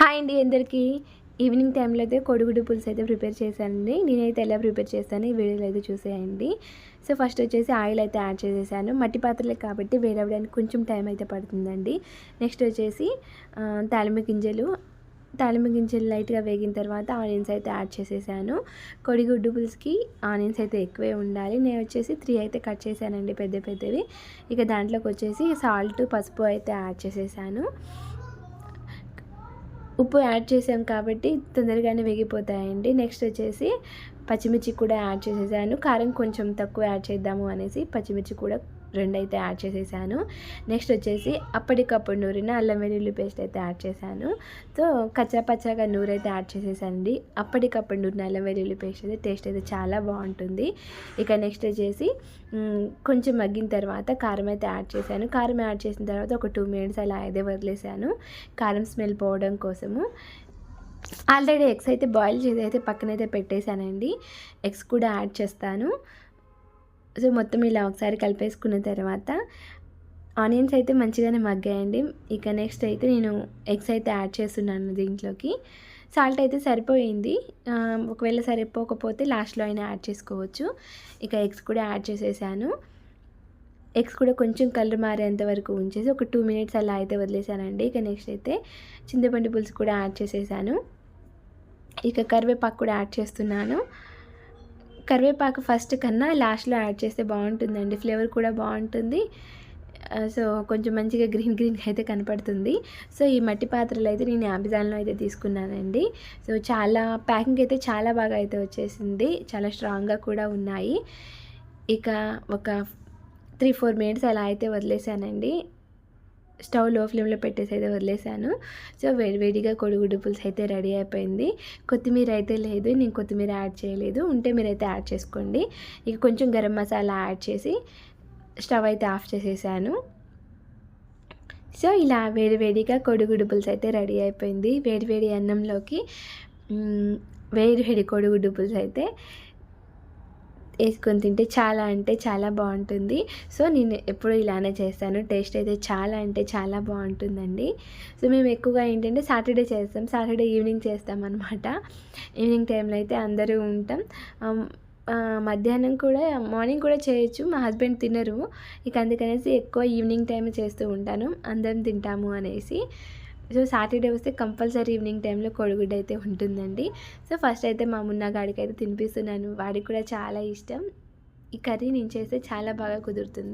Hi అండి అందరికీ. Evening టైంలో అయితే కోడిగుడ్డు పులుసు అయితే ప్రిపేర్ చేశానండి. నేనైతే ఎలా ప్రిపేర్ చేస్తానో ఈ వీడియోలో అయితే చూసేయండి. సో ఫస్ట్ వచ్చేసి ఆయిల్ అయితే యాడ్ చేసేసాను. మట్టి పాత్రలే కాబట్టి వేడవడానికి కొంచెం టైం అయితే పడుతుందండి. నెక్స్ట్ వచ్చేసి తాలింపు గింజలు లైట్గా వేగిన తర్వాత ఆనియన్స్ అయితే యాడ్ చేసేసాను. కోడిగుడ్డు పులుసుకి ఆనియన్స్ అయితే ఎక్కువే ఉండాలి. నేను వచ్చేసి 3 అయితే కట్ చేశానండి, పెద్ద పెద్దవి. ఇక దాంట్లోకి వచ్చేసి సాల్ట్, పసుపు అయితే యాడ్ చేసేసాను. ఉప్పు యాడ్ చేసాం కాబట్టి తొందరగానే వేగిపోతాయండి. నెక్స్ట్ వచ్చేసి పచ్చిమిర్చి కూడా యాడ్ చేసేసాను. కారం కొంచెం తక్కువ యాడ్ చేద్దాము అనేసి పచ్చిమిర్చి కూడా 2 అయితే యాడ్ చేసేసాను. నెక్స్ట్ వచ్చేసి అప్పటికప్పుడు నూరిన అల్లం వెల్లుల్లి పేస్ట్ అయితే యాడ్ చేశాను. సో కచ్చా పచ్చాగా నూరైతే యాడ్ చేసేసానండి. అప్పటికప్పుడు నూరిన అల్లం వెల్లుల్లి పేస్ట్ అయితే టేస్ట్ అయితే చాలా బాగుంటుంది. ఇక నెక్స్ట్ వచ్చేసి కొంచెం మగ్గిన తర్వాత కారం అయితే యాడ్ చేశాను. కారం యాడ్ చేసిన తర్వాత ఒక 2 మినిట్స్ అలా అయితే వదిలేసాను, కారం స్మెల్ పోవడం కోసము. ఆల్రెడీ ఎగ్స్ అయితే బాయిల్ చేసి అయితే పక్కనైతే పెట్టేశానండి. ఎగ్స్ కూడా యాడ్ చేస్తాను. సో మొత్తం ఇలా ఒకసారి కలిపేసుకున్న తర్వాత ఆనియన్స్ అయితే మంచిగానే మగ్గాయండి. ఇక నెక్స్ట్ అయితే నేను ఎగ్స్ అయితే యాడ్ చేస్తున్నాను దీంట్లోకి. సాల్ట్ అయితే సరిపోయింది. ఒకవేళ సరిపోకపోతే లాస్ట్లో అయినా యాడ్ చేసుకోవచ్చు. ఇక ఎగ్స్ కూడా యాడ్ చేసేసాను. ఎగ్స్ కూడా కొంచెం కలర్ మారేంత వరకు ఉంచేసి ఒక 2 మినిట్స్ అలా అయితే వదిలేసానండి. ఇక నెక్స్ట్ అయితే చింతపండు పులుసు కూడా యాడ్ చేసేసాను. ఇక కరివేపాకు కూడా యాడ్ చేస్తున్నాను. కరివేపాకు ఫస్ట్ కన్నా లాస్ట్లో యాడ్ చేస్తే బాగుంటుందండి, ఫ్లేవర్ కూడా బాగుంటుంది. సో కొంచెం మంచిగా గ్రీన్గా అయితే కనపడుతుంది. సో ఈ మట్టి పాత్రలు అయితే నేను అమెజాన్లో అయితే తీసుకున్నానండి. సో చాలా ప్యాకింగ్ అయితే చాలా బాగా అయితే వచ్చేసింది, చాలా స్ట్రాంగ్గా కూడా ఉన్నాయి. ఇక ఒక 3-4 మినిట్స్ అలా అయితే వదిలేసానండి. స్టవ్ లో ఫ్లేమ్లో పెట్టేసి అయితే వదిలేసాను. సో వేడివేడిగా కోడిగుడ్డు పులుసు అయితే రెడీ అయిపోయింది. కొత్తిమీర అయితే లేదు, నేను కొత్తిమీర యాడ్ చేయలేదు. ఉంటే మీరైతే యాడ్ చేసుకోండి. ఇక కొంచెం గరం మసాలా యాడ్ చేసి స్టవ్ అయితే ఆఫ్ చేసేసాను. సో ఇలా వేడివేడిగా కోడిగుడ్డు పులుసు అయితే రెడీ అయిపోయింది. వేడివేడి అన్నంలోకి వేడివేడి కోడిగుడ్డు పులుసు అయితే వేసుకొని తింటే చాలా అంటే చాలా బాగుంటుంది. సో నేను ఎప్పుడూ ఇలానే చేస్తాను. టేస్ట్ అయితే చాలా అంటే చాలా బాగుంటుందండి. సో మేము ఎక్కువగా ఏంటంటే సాటర్డే చేస్తాం, సాటర్డే ఈవినింగ్ చేస్తాం అనమాట. ఈవినింగ్ టైంలో అయితే అందరూ ఉంటాం. మధ్యాహ్నం కూడా మార్నింగ్ కూడా చేయొచ్చు, మా హస్బెండ్ తినరు. ఇక అందుకనేసి ఎక్కువ ఈవినింగ్ టైం చేస్తూ ఉంటాను, అందరం తింటాము అనేసి. సో సాటర్డే వస్తే కంపల్సరీ ఈవినింగ్ టైంలో కోడిగుడ్డు అయితే ఉంటుందండి. సో ఫస్ట్ అయితే మా మున్నాగాడికి అయితే తినిపిస్తున్నాను, వాడికి కూడా చాలా ఇష్టం. ఈ కర్రీ నేను చేస్తే చాలా బాగా కుదురుతుంది.